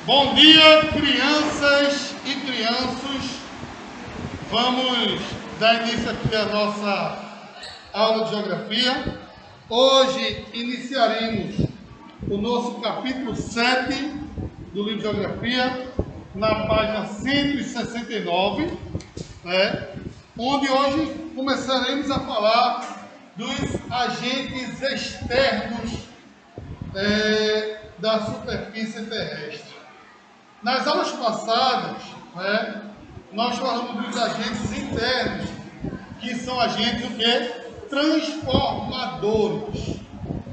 Bom dia, crianças e crianças. Vamos dar início aqui à nossa aula de geografia. Hoje iniciaremos o nosso capítulo 7 do livro de geografia, na página 169, onde hoje começaremos a falar dos agentes externos da superfície terrestre. Nas aulas passadas, nós falamos dos agentes internos, que são agentes transformadores,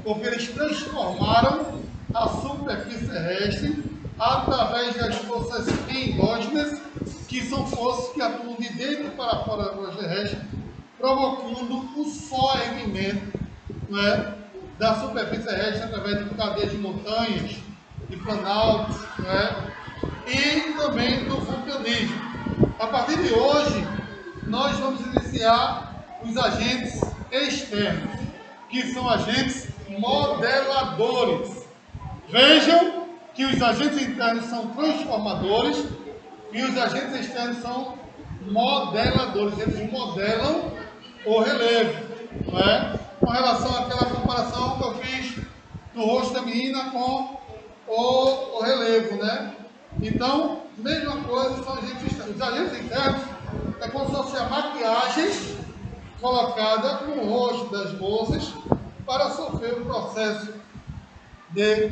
porque eles transformaram a superfície terrestre através das forças endógenas, que são forças que atuam de dentro para fora da crosta terrestre, provocando o soerguimento da superfície terrestre através de cadeias de montanhas, de planaltos, e também do vulcanismo. A partir de hoje, nós vamos iniciar os agentes externos, que são agentes modeladores. Vejam que os agentes internos são transformadores e os agentes externos são modeladores. Eles modelam o relevo, com relação àquela comparação que eu fiz do rosto da menina com o relevo, Então, mesma coisa são agentes externos. Os agentes internos é como se fosse a maquiagem colocada no rosto das moças para sofrer o processo de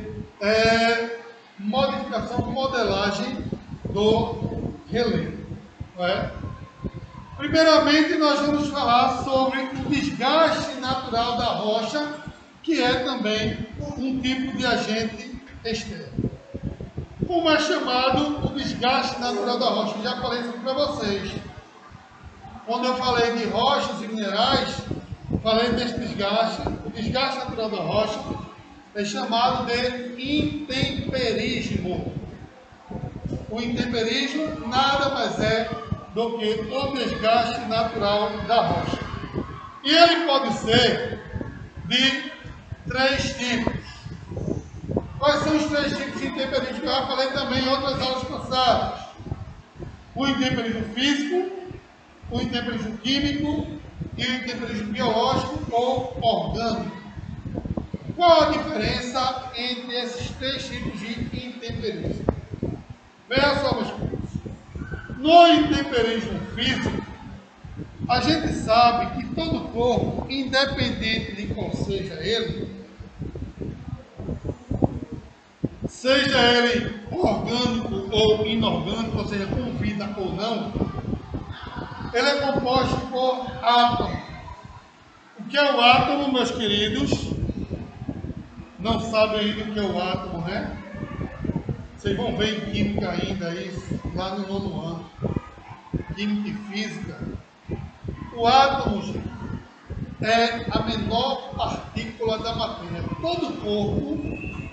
modificação, modelagem do relevo. Primeiramente, nós vamos falar sobre o desgaste natural da rocha, que é também um tipo de agente externo. Como é chamado o desgaste natural da rocha? Eu já falei isso para vocês. Quando eu falei de rochas e minerais, falei desse desgaste. O desgaste natural da rocha é chamado de intemperismo. O intemperismo nada mais é do que o desgaste natural da rocha. E ele pode ser de 3 tipos. Quais são os 3 tipos de intemperismo que eu já falei também em outras aulas passadas? O intemperismo físico, o intemperismo químico e o intemperismo biológico ou orgânico. Qual a diferença entre esses 3 tipos de intemperismo? Veja só, meus filhos. No intemperismo físico, a gente sabe que todo corpo, independente de qual seja ele orgânico ou inorgânico, ou seja, com vida ou não, ele é composto por átomos. O que é o átomo, meus queridos? Não sabem ainda o que é o átomo, Vocês vão ver em química ainda isso, lá no 9º ano. Química e física. O átomo é a menor partícula da matéria. Todo corpo,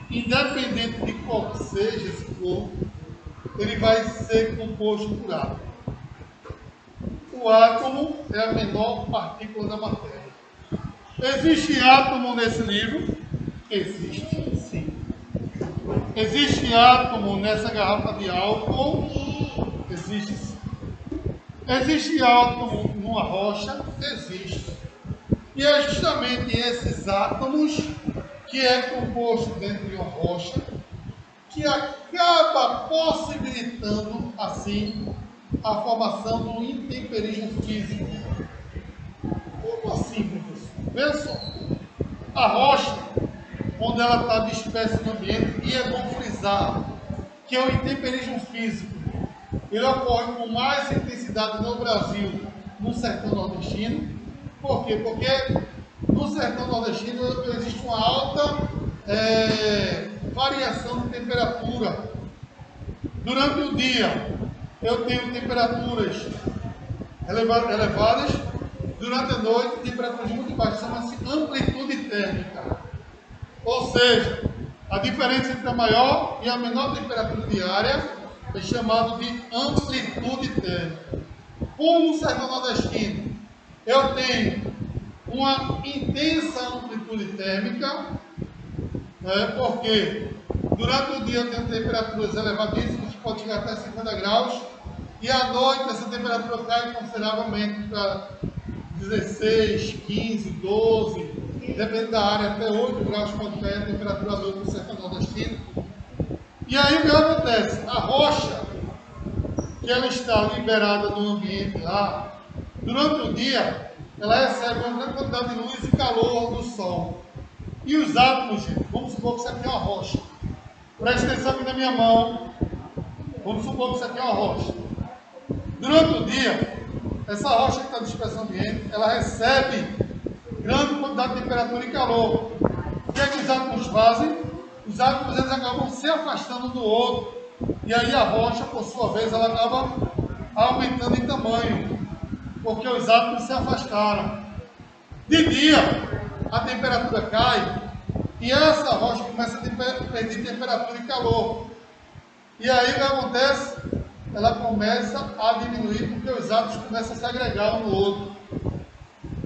independente de qual seja esse corpo, ele vai ser composto por átomo. O átomo é a menor partícula da matéria. Existe átomo nesse livro? Existe, sim. Existe átomo nessa garrafa de álcool? Existe, sim. Existe átomo numa rocha? Existe. E é justamente esses átomos que é composto dentro de uma rocha que acaba possibilitando, assim, a formação do intemperismo físico. Como assim, professor? Veja só. A rocha, quando ela está dispersa no ambiente, e é bom frisar que é o intemperismo físico, ele ocorre com mais intensidade no Brasil, no sertão nordestino. Por quê? Porque no sertão nordestino existe uma alta variação de temperatura. Durante o dia, eu tenho temperaturas elevadas, durante a noite, temperaturas muito baixas, chama-se amplitude térmica. Ou seja, a diferença entre a maior e a menor temperatura diária é chamado de amplitude térmica. Como no sertão nordestino, eu tenho uma intensa amplitude térmica, porque Durante o dia tem temperaturas elevadíssimas, que pode chegar até 50 graus, e à noite essa temperatura cai consideravelmente para 16, 15, 12, depende da área, até 8 graus pode cair a temperatura à noite no sertão nordestino. E aí o que acontece? A rocha, que ela está liberada no ambiente lá, durante o dia, ela recebe uma grande quantidade de luz e calor do sol. E os átomos, gente, vamos supor que isso aqui é uma rocha. Presta atenção aqui na minha mão. Vamos supor que isso aqui é uma rocha. Durante o dia, essa rocha que está dispersa no ambiente, ela recebe grande quantidade de temperatura e calor. O que é que os átomos fazem? Os átomos eles acabam se afastando do outro. E aí a rocha, por sua vez, ela acaba aumentando em tamanho, porque os átomos se afastaram. De dia, a temperatura cai e essa rocha começa a perder temperatura e calor. E aí o que acontece? Ela começa a diminuir porque os átomos começam a se agregar um no outro.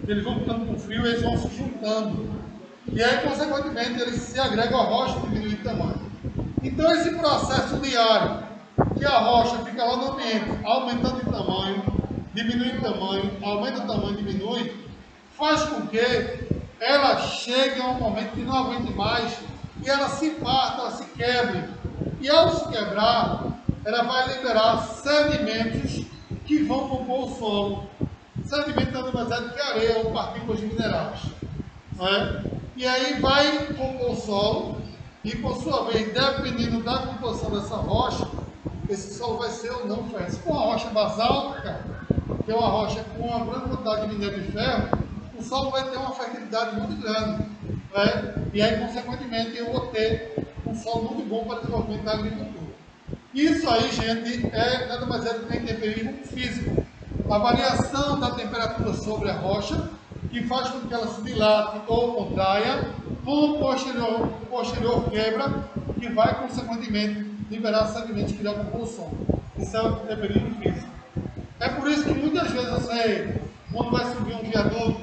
Eles vão ficando com frio e eles vão se juntando. E aí, consequentemente, eles se agregam à rocha e diminuem de tamanho. Então, esse processo diário, que a rocha fica lá no ambiente, aumentando de tamanho, diminui de tamanho, aumenta de tamanho, diminui, faz com que ela chegue a um momento que não aguente mais e ela se parta, ela se quebre. E ao se quebrar, ela vai liberar sedimentos que vão compor o solo. Sedimento nada mais é do que areia ou partículas de minerais. Não é? E aí vai compor o solo e, por sua vez, dependendo da composição dessa rocha, esse solo vai ser ou não fértil. Se for uma rocha basáltica, que é uma rocha com uma grande quantidade de minério de ferro, o solo vai ter uma fertilidade muito grande. Não é? E aí, consequentemente, eu vou ter um solo muito bom para o desenvolvimento da agricultura. Isso aí, gente, é nada mais é do que temperismo físico. A variação da temperatura sobre a rocha, que faz com que ela se dilate ou contraia, por posterior quebra, que vai, consequentemente, liberar sedimentos que irão compor o solo. Isso é o temperismo físico. É por isso que muitas vezes você, quando vai subir um viaduto,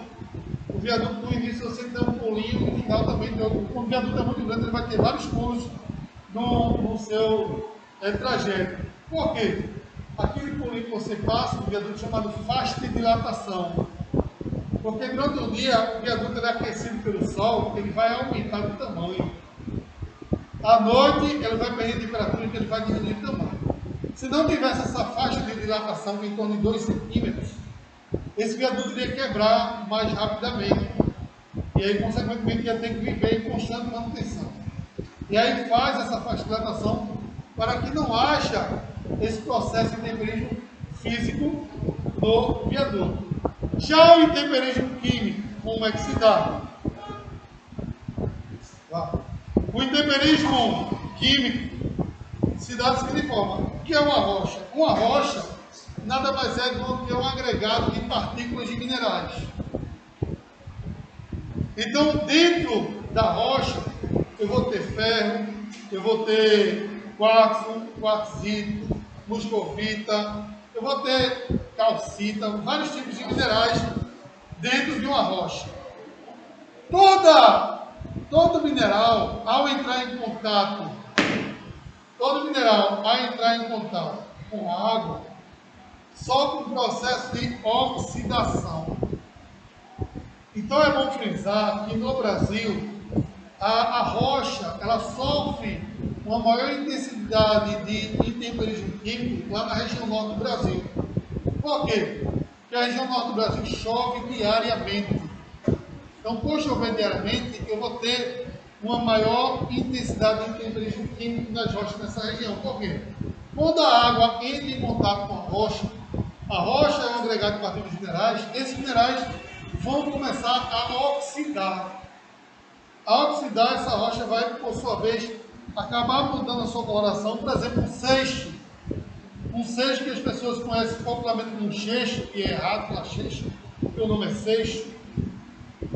o viaduto no início você tem um pulinho e no final também tem outro. Quando o viaduto é muito grande, ele vai ter vários pulos no seu trajeto. Por quê? Aquele pulinho que você passa, o viaduto chamado faixa de dilatação. Porque durante o dia, o viaduto é aquecido pelo sol, ele vai aumentar de tamanho. À noite, ele vai perder temperatura, então ele vai diminuir de tamanho. Se não tivesse essa faixa de dilatação, que é em torno de 2 centímetros, esse viaduto iria quebrar mais rapidamente. E aí, consequentemente, ia ter que viver em constante manutenção. E aí faz essa faixa de dilatação para que não haja esse processo de temperismo físico do viaduto. Já o intemperismo químico, como é que se dá? O intemperismo químico se dá da seguinte forma: o que é uma rocha? Uma rocha nada mais é do que um agregado de partículas de minerais. Então, dentro da rocha, eu vou ter ferro, eu vou ter quartzo, quartzito, muscovita, eu vou ter calcita, vários tipos de minerais dentro de uma rocha. Todo mineral, ao entrar em contato com água, sofre um processo de oxidação. Então é bom frisar que no Brasil a rocha ela sofre uma maior intensidade de intemperismo químico lá na região norte do Brasil. Por quê? Porque a região norte do Brasil chove diariamente. Então, por chover diariamente, eu vou ter uma maior intensidade de intemperismo químico nas rochas nessa região. Por quê? Quando a água entra em contato com a rocha é um agregado de partículas minerais, esses minerais vão começar a oxidar. Ao oxidar, essa rocha vai, por sua vez, acabar mudando a sua coloração. Por exemplo, um seixo que as pessoas conhecem popularmente como xeixo, que é errado, falar xeixo, porque o nome é seixo.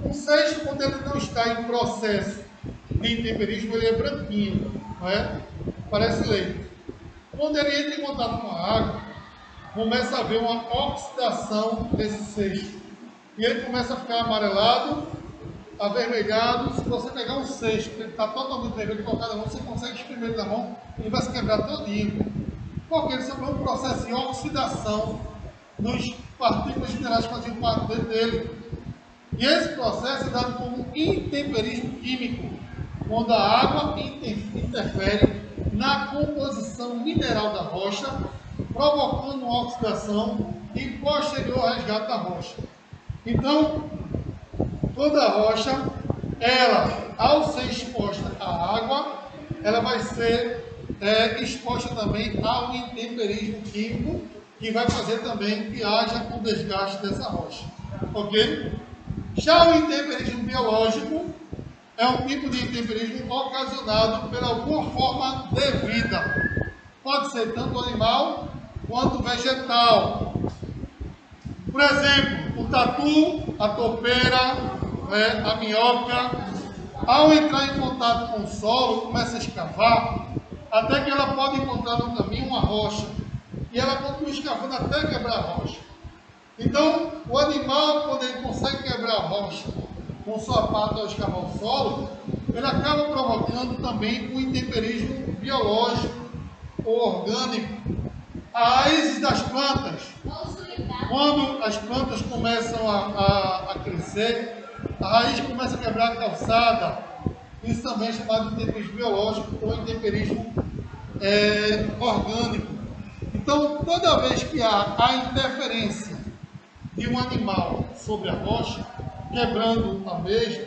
Um seixo, quando ele não está em processo de intemperismo, ele é branquinho, não é? Parece leite. Quando ele entra em contato com a água, começa a haver uma oxidação desse seixo. E ele começa a ficar amarelado, avermelhado. Se você pegar um cesto, ele está totalmente vermelho, colocar na mão, você consegue espremer na mão, ele vai se quebrar todinho. Porque ele sofreu um processo de oxidação nos partículas minerais que faziam parte dele. E esse processo é dado como intemperismo químico, quando a água interfere na composição mineral da rocha, provocando uma oxidação e posterior resgate da rocha. Então, toda rocha, ela, ao ser exposta à água, ela vai ser exposta também ao intemperismo químico, que vai fazer também que haja um desgaste dessa rocha. Ok? Já o intemperismo biológico é um tipo de intemperismo ocasionado por alguma forma de vida. Pode ser tanto animal quanto vegetal. Por exemplo, o tatu, a topeira, a minhoca, ao entrar em contato com o solo, começa a escavar, até que ela pode encontrar no caminho uma rocha. E ela continua escavando até quebrar a rocha. Então, o animal, quando ele consegue quebrar a rocha com sua pata ao escavar o solo, ele acaba provocando também um intemperismo biológico ou orgânico. As raízes das plantas, quando as plantas começam a crescer, a raiz começa a quebrar a calçada. Isso também é chamado de intemperismo biológico ou intemperismo orgânico. Então, toda vez que há a interferência de um animal sobre a rocha, quebrando a mesma,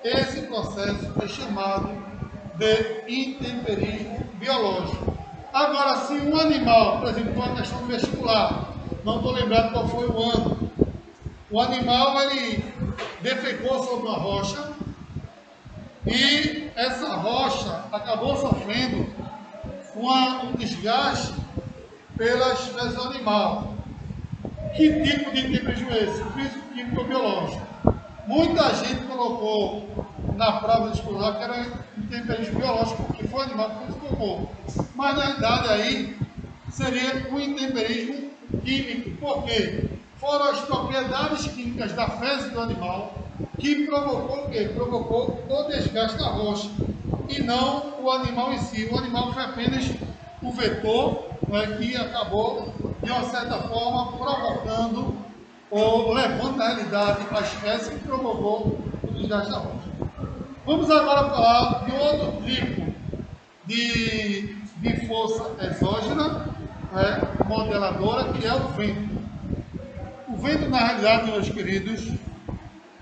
esse processo é chamado de intemperismo biológico. Agora, se um animal, por exemplo, uma questão vestibular, não estou lembrado qual foi o ano, o animal ele defecou sobre uma rocha e essa rocha acabou sofrendo um desgaste pelas fezes do animal. Que tipo de intemperismo é esse? Físico, químico ou biológico? Muita gente colocou na prova escolar que era intemperismo biológico, porque foi o animal que colocou. Mas na realidade aí seria o intemperismo químico. Por quê? Foram as propriedades químicas da fezes do animal que provocou o quê? Provocou o desgaste da rocha. E não o animal em si. O animal foi apenas o vetor, que acabou, de uma certa forma, provocando ou levando na realidade as fezes que provocou o desgaste da rocha. Vamos agora falar de outro tipo de força exógena, modeladora, que é o vento. O vento, na realidade, meus queridos,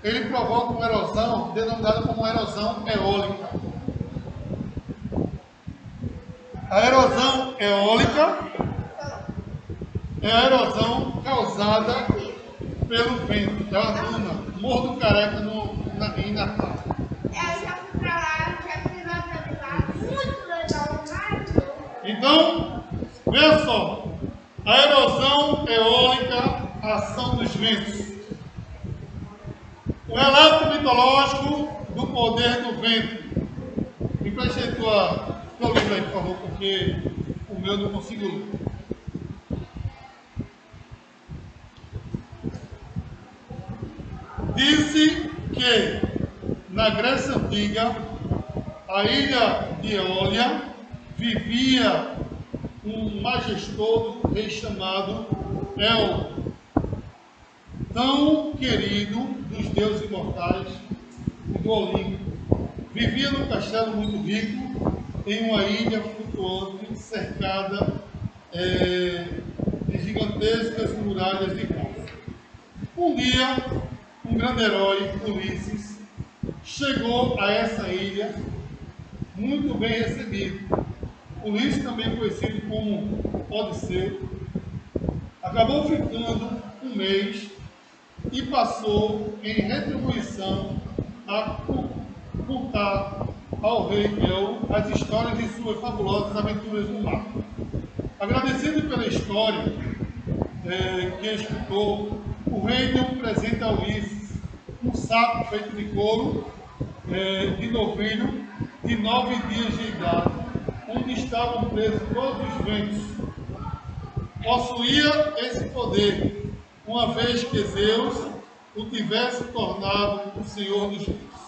ele provoca uma erosão denominada como erosão eólica. A erosão eólica é a erosão causada pelo vento. É uma duna, Morro do Careca, em Natal. Eu já fui pra lá, já fui lá pra lá, muito legal, mas... Então, veja só, a erosão eólica, a ação dos ventos. O relato mitológico do poder do vento. Me preste aí teu livro aí, por favor, porque o meu não consigo ler. Disse que na Grécia Antiga, a ilha de Eólia vivia um majestoso rei chamado El, tão querido dos deuses imortais e do Olimpo. Vivia num castelo muito rico, em uma ilha flutuante, cercada de gigantescas muralhas de bronze. Um dia, um grande herói, Ulisses, chegou a essa ilha muito bem recebido. Ulisses, também conhecido como Odisseu, acabou ficando um mês e passou em retribuição a contar ao rei El as histórias de suas fabulosas aventuras no mar. Agradecido pela história que escutou, o rei deu um presente a Ulisses, um saco feito de couro de novilho de 9 dias de idade, onde estavam presos todos os ventos. Possuía esse poder, uma vez que Zeus o tivesse tornado o senhor dos ventos.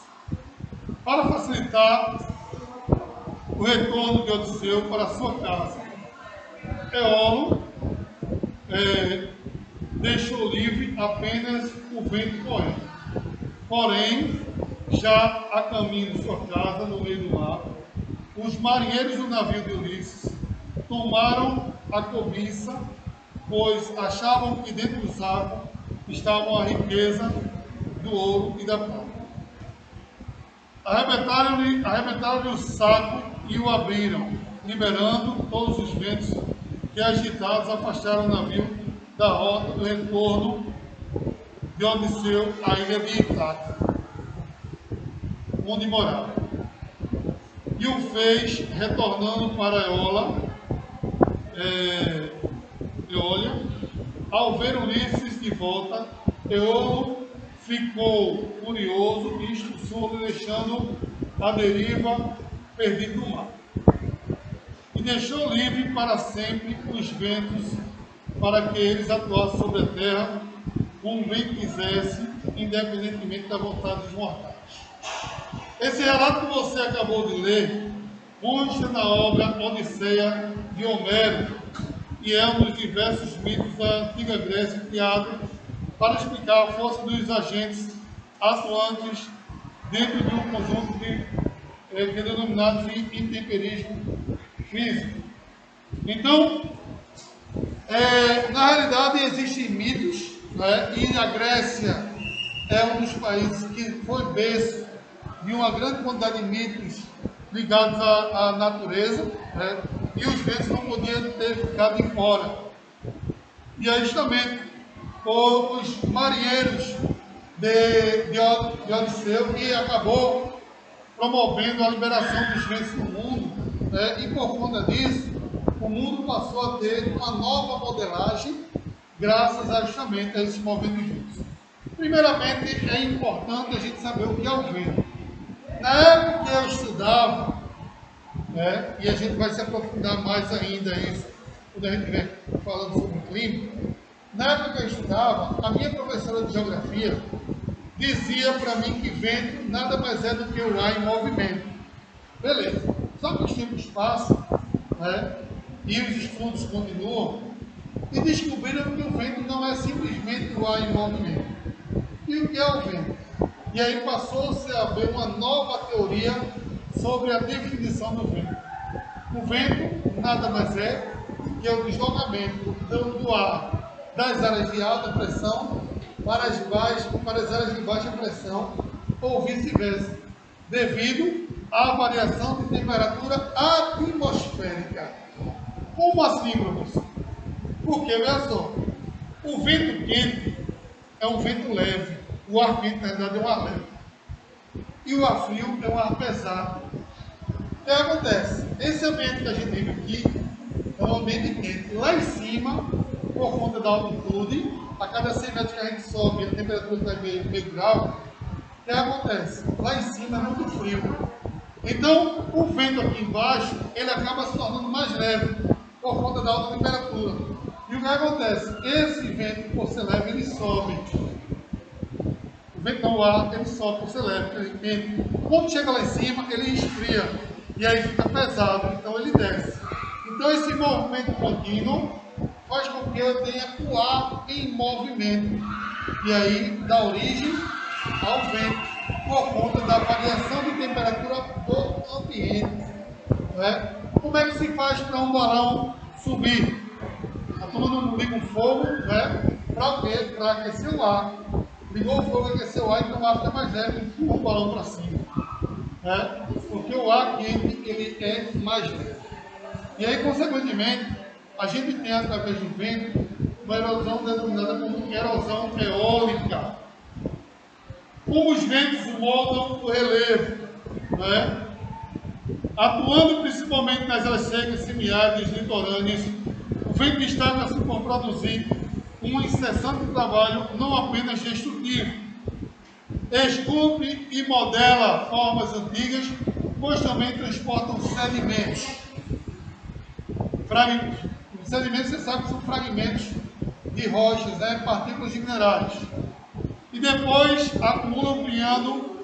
para facilitar o retorno de Odisseu para sua casa. Eolo deixou livre apenas o vento corrente. Porém, já a caminho de sua casa, no meio do mar, os marinheiros do navio de Ulisses tomaram a cobiça, pois achavam que dentro do saco estavam a riqueza do ouro e da prata. Arrebentaram-lhe o saco e o abriram, liberando todos os ventos que agitados afastaram o navio da rota do retorno de Odisseu à ilha de Ítaca, onde morava. E o fez retornando para Eólia. Ao ver Ulisses de volta, Eolo ficou furioso e expulsou-o, deixando a deriva, perdido no mar. E deixou livre para sempre os ventos, para que eles atuassem sobre a terra como bem quisesse, independentemente da vontade dos mortais. Esse relato que você acabou de ler consta na obra Odisseia de Homero e é um dos diversos mitos da antiga Grécia criado para explicar a força dos agentes atuantes dentro de um conjunto que é denominado de intemperismo físico. Então, na realidade existem mitos, né? E a Grécia é um dos países que foi berço de uma grande quantidade de mitos ligados à natureza, né? E os ventos não podiam ter ficado de fora. E é justamente os marinheiros de Odisseu que acabou promovendo a liberação dos ventos no mundo, né? E por conta disso, o mundo passou a ter uma nova modelagem graças justamente a esses movimentos ventos. Primeiramente, é importante a gente saber o que é o vento. Na época que eu estudava, né, e a gente vai se aprofundar mais ainda isso, quando a gente estiver falando sobre o clima, na época que eu estudava, a minha professora de geografia dizia para mim que vento nada mais é do que o ar em movimento. Beleza. Só que os tempos passam, né, e os estudos continuam, e descobriram que o vento não é simplesmente o ar em movimento. E o que é o vento? E aí passou-se a haver uma nova teoria sobre a definição do vento. O vento nada mais é que o deslocamento do ar das áreas de alta pressão para as áreas de baixa pressão, ou vice-versa, devido à variação de temperatura atmosférica. Como assim, professor? Porque, veja só, o vento quente é um vento leve, o ar quente, na verdade, é um ar leve. E o ar frio é um ar pesado. O que acontece? Esse ambiente que a gente vive aqui é um ambiente quente. Lá em cima, por conta da altitude, a cada 100 metros que a gente sobe, a temperatura está meio grau, o que acontece? Lá em cima é muito frio. Então, o vento aqui embaixo, ele acaba se tornando mais leve, por conta da alta temperatura. E o que acontece? Esse vento, por ser leve, ele sobe. O vento não, o ar, ele sobe por ser leve, ele quente. Quando chega lá em cima, ele esfria. E aí fica pesado, então ele desce. Então esse movimento contínuo faz com que eu tenha o ar em movimento. E aí dá origem ao vento, por conta da variação de temperatura do ambiente. Né? Como é que se faz para um balão subir? A turma não liga um fogo, né? Para o quê? Para aquecer o ar. Ligou o fogo, aqueceu o ar, então o ar fica mais leve, empurra o balão para cima. Né? Porque o ar quente, ele é mais leve. E aí, consequentemente, a gente tem através do vento uma erosão denominada como erosão eólica. Como os ventos moldam o relevo, né? Atuando principalmente nas áreas secas, semiáridas, litorâneas, o vento destaca-se por produzir um incessante trabalho não apenas destrutivo. Esculpe e modela formas antigas, pois também transportam sedimentos. Sedimentos, você sabe que são fragmentos de rochas, né? Partículas de minerais. E depois acumulam criando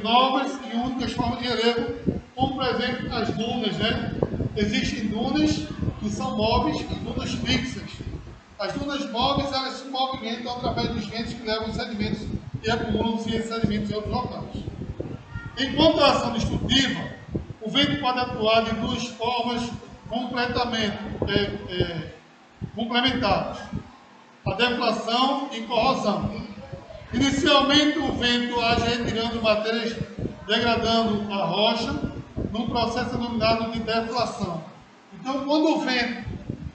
novas e únicas formas de relevo, como por exemplo as dunas, né? Existem dunas que são móveis e dunas fixas. As dunas móveis, elas se movimentam através dos ventos que levam os sedimentos e acumulam-se esses sedimentos em outros locais. Enquanto a ação destrutiva, o vento pode atuar de duas formas complementares: a deflação e corrosão. Inicialmente, o vento age retirando matérias, degradando a rocha, num processo denominado de deflação. Então, quando o vento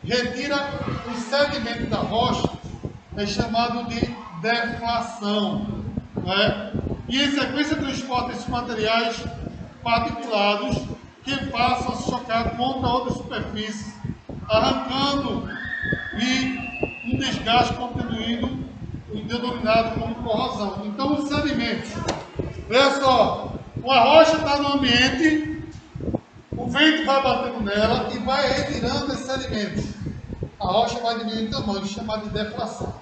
retira o sedimento da rocha, é chamado de deflação. Não é? E em sequência transporta esses materiais particulados que passam a se chocar contra outras superfícies, arrancando e um desgaste continuando, denominado como corrosão. Então, os sedimentos, veja só, uma rocha está no ambiente, o vento vai batendo nela e vai retirando esses sedimentos. A rocha vai diminuindo em tamanho, chamado de deflação.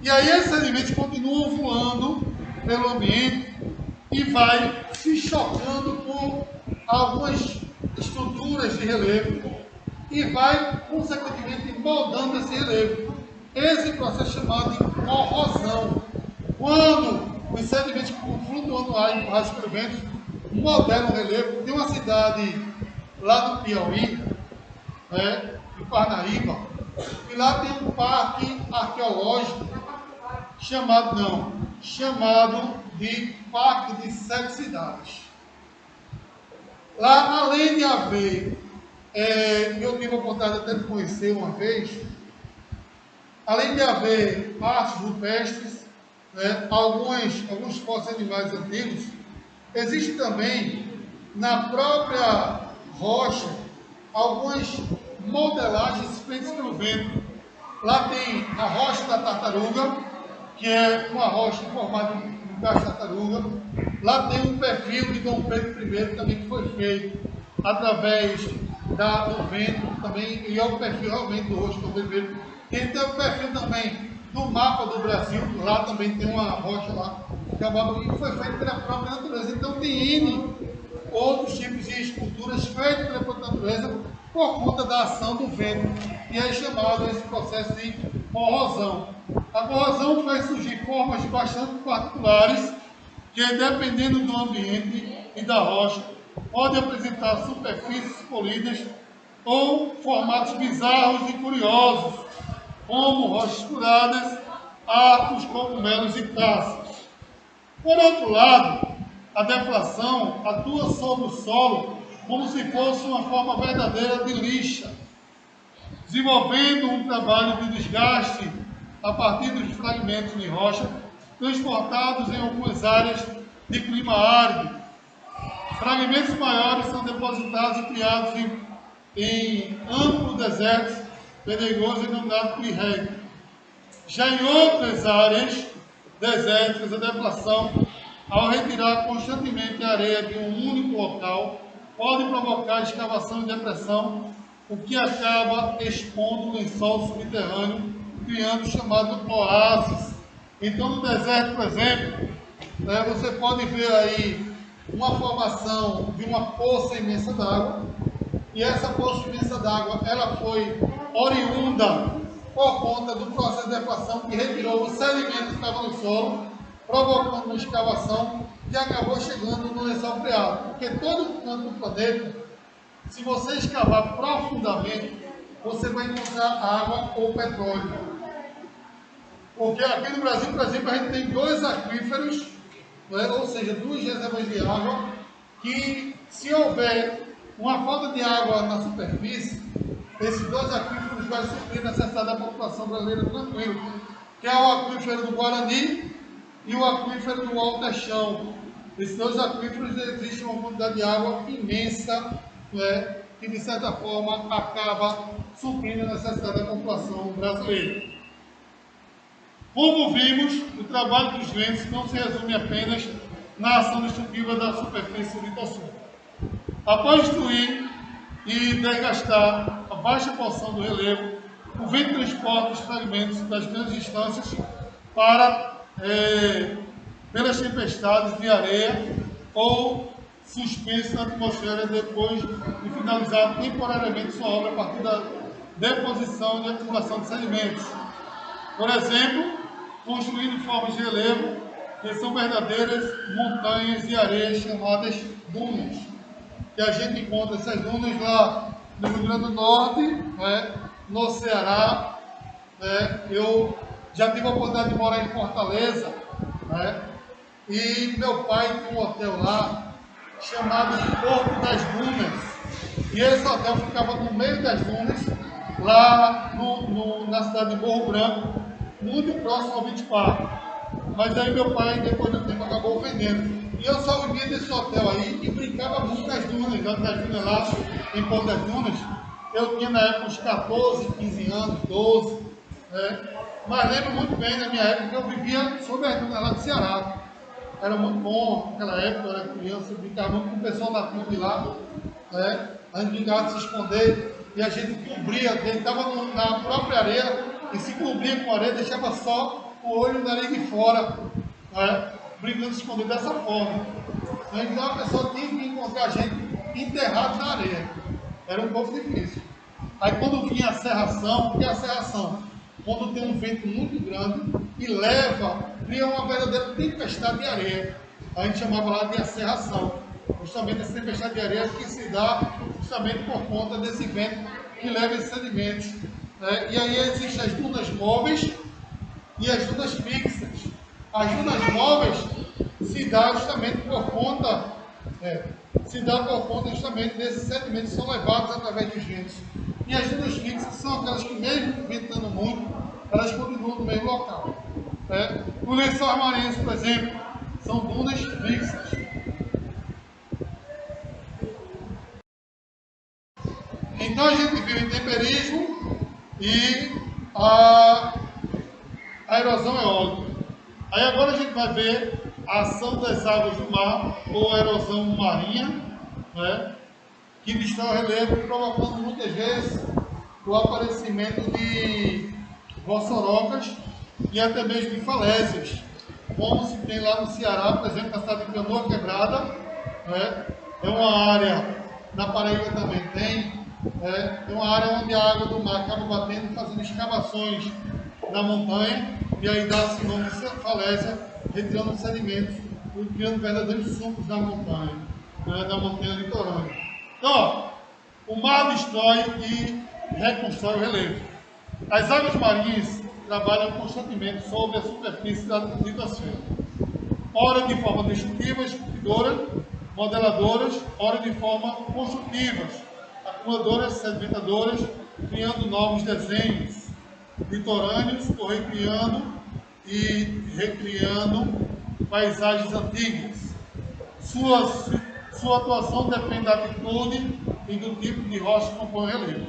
E aí esses sedimentos continuam voando pelo ambiente e vai se chocando com algumas estruturas de relevo e vai, consequentemente, moldando esse relevo. Esse processo é chamado de corrosão. Quando os sedimentos que flutuam no ar empurrados pelo vento modelam o relevo. Tem uma cidade lá no Piauí, em Parnaíba, e lá tem um parque arqueológico chamado de Parque de Sete Cidades. Lá, além de haver, eu tive a oportunidade até de conhecer uma vez, além de haver artes rupestres, alguns fósseis de animais antigos, existe também na própria rocha algumas modelagens feitas pelo vento. Lá tem a rocha da tartaruga, que é uma rocha formada em gás de tartaruga. Lá tem um perfil de Dom Pedro I também, que foi feito através do vento também, e é o perfil realmente do rosto do Dom Pedro I. Tem o perfil também do mapa do Brasil, lá também tem uma rocha lá, que foi feita pela própria natureza. Então tem N outros tipos de esculturas feitas pela própria natureza por conta da ação do vento, e é chamado esse processo de corrosão. A corrosão faz surgir formas bastante particulares que, dependendo do ambiente e da rocha, podem apresentar superfícies polidas ou formatos bizarros e curiosos, como rochas furadas, arcos, cogumelos e caças. Por outro lado, a deflação atua sobre o solo como se fosse uma forma verdadeira de lixa, desenvolvendo um trabalho de desgaste a partir dos fragmentos de rocha transportados em algumas áreas de clima árido. Fragmentos maiores são depositados e criados em amplos desertos pedregosos e denominados pirreg. Já em outras áreas desérticas, a deflação, ao retirar constantemente a areia de um único local, pode provocar escavação e depressão, o que acaba expondo o lençol subterrâneo, criando o chamado oásis. Então, no deserto, por exemplo, você pode ver aí uma formação de uma poça imensa d'água, e essa poça imensa d'água, ela foi oriunda por conta do processo de deflação que retirou o sedimento que estava no solo, provocando uma escavação que acabou chegando no lençol freático. Porque todo canto do planeta, se você escavar profundamente, você vai encontrar água ou petróleo. Porque aqui no Brasil, por exemplo, a gente tem dois aquíferos, ou seja, duas reservas de água, que se houver uma falta de água na superfície, esses dois aquíferos vão suprir a necessidade da população brasileira tranquilo, que é o aquífero do Guarani e o aquífero do Altachão. Esses dois aquíferos, existe uma quantidade de água imensa, que de certa forma acaba suprindo a necessidade da população brasileira. Como vimos, o trabalho dos ventos não se resume apenas na ação destrutiva da superfície litossônica. Após destruir e desgastar a baixa porção do relevo, o vento transporta os fragmentos das grandes distâncias para pelas tempestades de areia ou suspenso na atmosfera depois de finalizar temporariamente sua obra a partir da deposição e acumulação de sedimentos. Por exemplo, construindo formas de relevo que são verdadeiras montanhas de areia chamadas dunas. Que a gente encontra essas dunas lá no Rio Grande do Norte, né, no Ceará. Né, eu já tive a oportunidade de morar em Fortaleza, né, e meu pai tinha um hotel lá chamado Porto das Dunas. E esse hotel ficava no meio das dunas, lá na cidade de Morro Branco, muito próximo ao Beach Park. Mas aí meu pai, depois do tempo, acabou vendendo. E eu só vivia desse hotel aí e brincava muito nas dunas, lá em Porto das Dunas. Eu tinha na época uns 14, 15 anos, 12, né? Mas lembro muito bem da minha época que eu vivia sobre as dunas lá do Ceará. Era muito bom, naquela época eu era criança, eu brincava muito com o pessoal da clube lá, né? A gente brincava de se esconder e a gente cobria, deitava na própria areia e se cobria com a areia, deixava só o olho da areia de fora, né? Brincando de se esconder dessa forma. Então a pessoa tinha que encontrar a gente enterrado na areia. Era um pouco difícil. Aí quando vinha a serração, o que é a serração? Quando tem um vento muito grande e leva, cria uma verdadeira tempestade de areia. A gente chamava lá de acerração. Justamente essa tempestade de areia que se dá justamente por conta desse vento que leva esses sedimentos. Né? E aí existem as dunas móveis e as dunas fixas. As dunas móveis se dá justamente por conta, justamente desses sedimentos que são levados através dos ventos. E as dunas fixas são aquelas que, mesmo ventando muito, elas continuam no mesmo local. No Lençóis Maranhenses, por exemplo, são dunas fixas. Então a gente viu o intemperismo e a erosão eólica. Aí agora a gente vai ver a ação das águas do mar, ou a erosão marinha, né, que destrói o relevo, provocando muitas vezes o aparecimento de rossorocas e até mesmo de falésias, como se tem lá no Ceará, por exemplo, na cidade de Canoa Quebrada, né, é uma área, na Paraíba também tem, é uma área onde a água do mar acaba batendo e fazendo escavações na montanha, e aí dá-se o nome de falésia, retirando os sedimentos e criando verdadeiros sucos na montanha, da montanha litorânea. Então, ó, o mar destrói e reconstrói o relevo. As águas marinhas trabalham constantemente sobre a superfície da litosfera, ora de forma destrutiva, esculpidora, modeladoras, ora de forma construtivas, acumuladoras, sedimentadoras, criando novos desenhos litorâneos ou recriando paisagens antigas. Sua atuação depende da altitude e do tipo de rocha que compõe o relevo.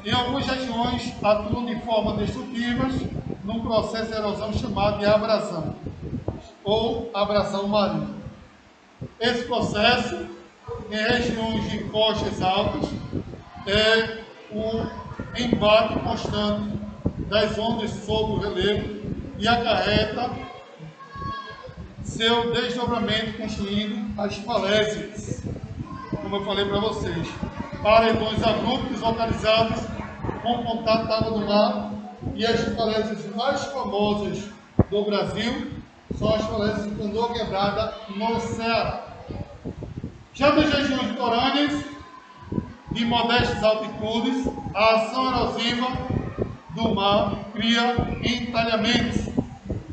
Em algumas regiões atuam de forma destrutivas num processo de erosão chamado de abrasão ou abrasão marinha. Esse processo, em regiões de costas altas, é o embate constante das ondas sobre o relevo e acarreta seu desdobramento, construindo as falésias, como eu falei para vocês, paredões abruptos localizados com contato da água do mar, e as falésias mais famosas do Brasil são as falésias de Canoa Quebrada no Ceará. Já nas regiões litorâneas, de modestas altitudes, a ação erosiva do mar cria entalhamentos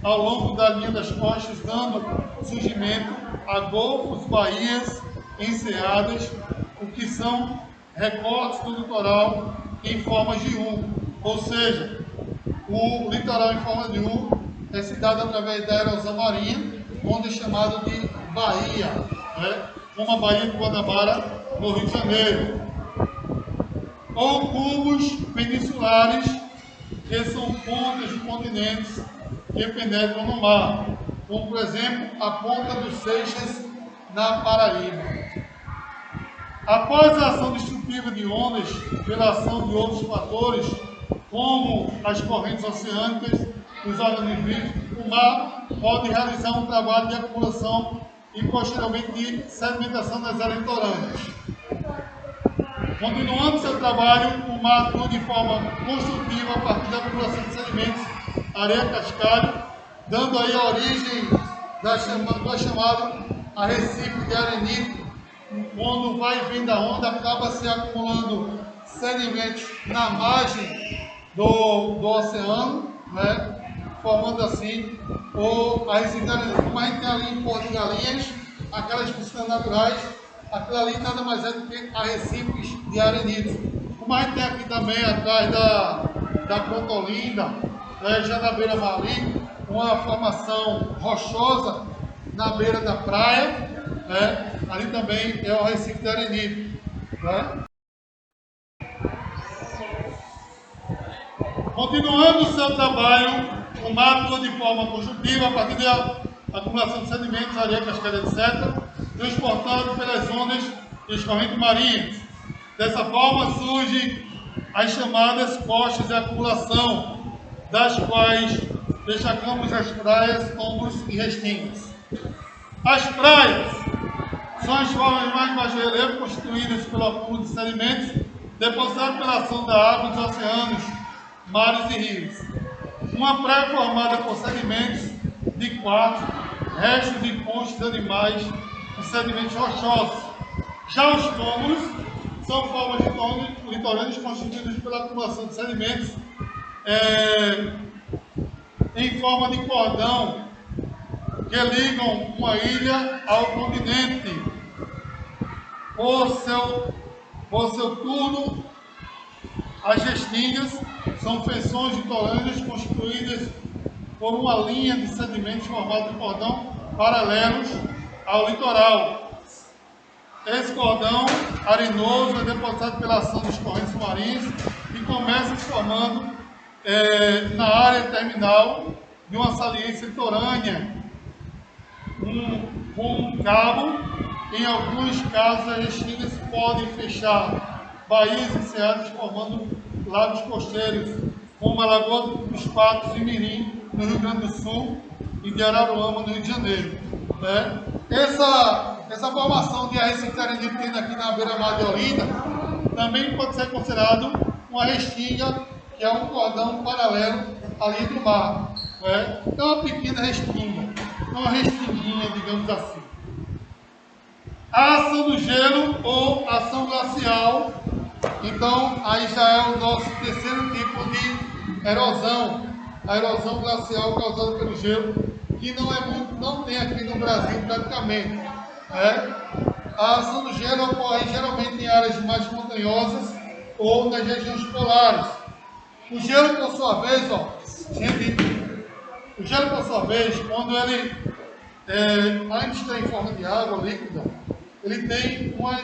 ao longo da linha das costas, dando surgimento a golfos, baías, enseadas, o que são recortes do litoral em formas de U. Ou seja, o litoral em forma de U é se dado através da erosão marinha, onde é chamado de baía, né? Como a Baía de Guanabara, no Rio de Janeiro. Ou cubos peninsulares, que são pontas de continentes que penetram no mar, como por exemplo a ponta dos Seixas na Paraíba. Após a ação destrutiva de ondas pela ação de outros fatores, como as correntes oceânicas, dos organismos vivos, o mar pode realizar um trabalho de acumulação e posteriormente de sedimentação das áreas litorâneas. Continuando seu trabalho, o mar atua de forma construtiva a partir da acumulação de sedimentos, areia cascalho, dando aí a origem do chamado arrecife de arenito. Quando vai e vem da onda, acaba se acumulando sedimentos na margem do oceano, né? Formando assim o arrecife de arenito. Como a gente tem ali em Porto de Galinhas, aquelas piscinas naturais, aquilo ali nada mais é do que arrecifes de arenito. Como a gente tem aqui também atrás da Ponta Olinda, né? Já na beira-mar ali, uma formação rochosa na beira da praia, né? Ali também é o arrecife de arenito, né? Continuando o seu trabalho, o mar atua de forma construtiva a partir da acumulação de sedimentos, areia, cascalho, etc., transportado pelas ondas e as correntes marinhas. Dessa forma surgem as chamadas costas de acumulação, das quais destacamos as praias, tombos e restingas. As praias são as formas mais baixas de relevo constituídas pelo acúmulo de sedimentos depositados pela ação da água dos oceanos, mares e rios. Uma praia formada por sedimentos de quartzo, restos de conchas de animais e sedimentos rochosos. Já os túmulos são formas de litorâneos constituídas pela acumulação de sedimentos em forma de cordão que ligam uma ilha ao continente. Por seu turno, as restingas são feições litorâneas constituídas por uma linha de sedimentos formados de cordão paralelos ao litoral. Esse cordão arenoso é depositado pela ação das correntes marinhas e começa se formando na área terminal de uma saliência litorânea, com um cabo. Em alguns casos, as restingas podem fechar baías e enseadas, formando lagos costeiros, como a Lagoa dos Patos e Mirim, no Rio Grande do Sul, e de Araruama, no Rio de Janeiro. Né? Essa formação de arrecife de arenito que tem aqui na beira-mar de Olinda também pode ser considerado uma restinga, que é um cordão paralelo ali do mar. Né? É uma pequena restinga, uma restinguinha, digamos assim. A ação do gelo ou ação glacial, então aí já é o nosso terceiro tipo de erosão, a erosão glacial causada pelo gelo, que não tem aqui no Brasil praticamente. Né? A ação do gelo ocorre geralmente em áreas mais montanhosas ou nas regiões polares. O gelo, por sua vez, quando ele ainda está em forma de água líquida, ele tem uma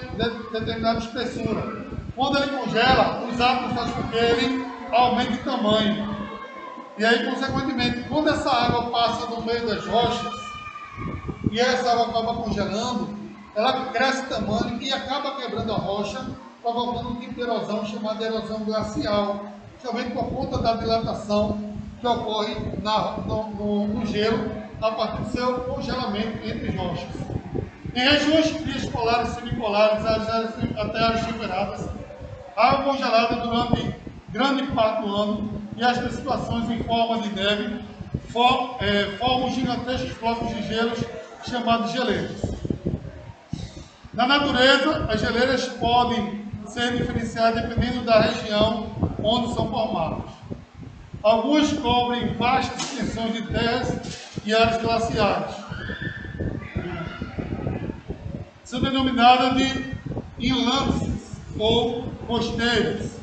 determinada espessura. Quando ele congela, os átomos fazem com que ele aumente de tamanho. E aí, consequentemente, quando essa água passa no meio das rochas, e essa água acaba congelando, ela cresce de tamanho e acaba quebrando a rocha, provocando um tipo de erosão chamada erosão glacial, somente por conta da dilatação que ocorre no gelo a partir do seu congelamento entre rochas. Em regiões frias, polares, semipolares, até áreas temperadas, água congelada durante grande parte do ano e as precipitações em forma de neve formam gigantescos blocos de gelos chamados geleiras. Na natureza, as geleiras podem ser diferenciadas dependendo da região onde são formadas. Algumas cobrem vastas extensões de terras e áreas glaciares. São denominadas de inlances ou costeiras,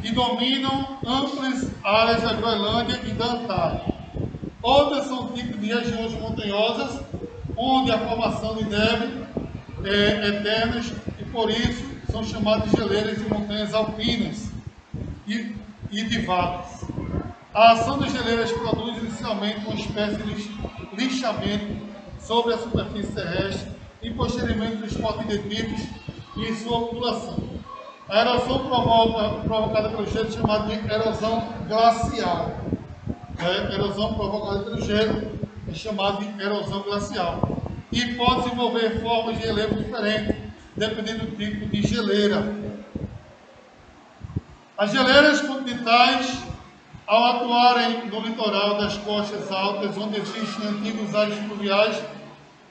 que dominam amplas áreas da Groenlândia e da Antártida. Outras são tipos de regiões montanhosas, onde a formação de neve é eternas e por isso são chamadas de geleiras de montanhas alpinas e de vales. A ação das geleiras produz inicialmente uma espécie de lixamento sobre a superfície terrestre e posteriormente transporte de detritos e sua acumulação. A erosão provocada pelo gelo é chamada de erosão glacial. A erosão provocada pelo gelo é chamada de erosão glacial. E pode desenvolver formas de relevo diferentes, dependendo do tipo de geleira. As geleiras continentais, ao atuarem no litoral das costas altas, onde existem antigos ares fluviais,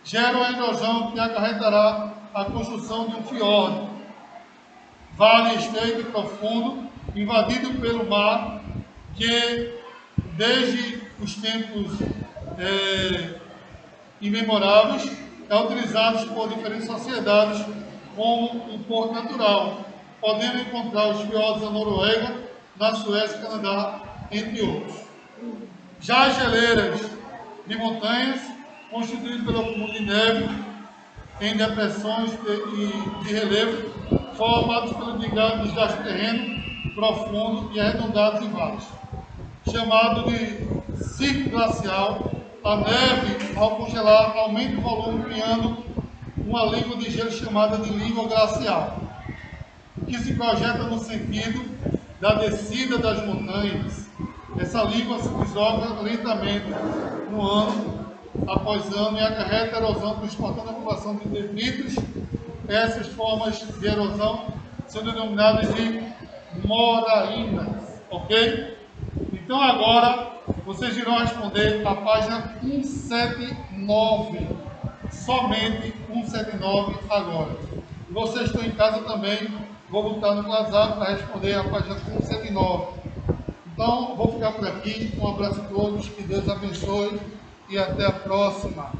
geram a erosão que acarretará a construção de um fiordo, vale estreito e profundo, invadido pelo mar, que desde os tempos imemoráveis é utilizado por diferentes sociedades como um porto natural, podendo encontrar os fiordes da Noruega, na Suécia, Canadá, entre outros. Já as geleiras de montanhas, constituídas pelo acúmulo de neve em depressões de relevo, formados pelo desgaste do terreno profundo e arredondados em vales. Chamado de ciclo glacial, a neve, ao congelar, aumenta o volume, criando uma língua de gelo chamada de língua glacial, que se projeta no sentido da descida das montanhas. Essa língua se desloca lentamente no ano após ano e acarreta a erosão, transportando a população de detritos. Essas formas de erosão são denominadas de moraínas, ok? Então agora vocês irão responder a página 179, somente 179 agora. E vocês estão em casa também, vou botar no WhatsApp para responder a página 179. Então, vou ficar por aqui. Um abraço a todos, que Deus abençoe e até a próxima.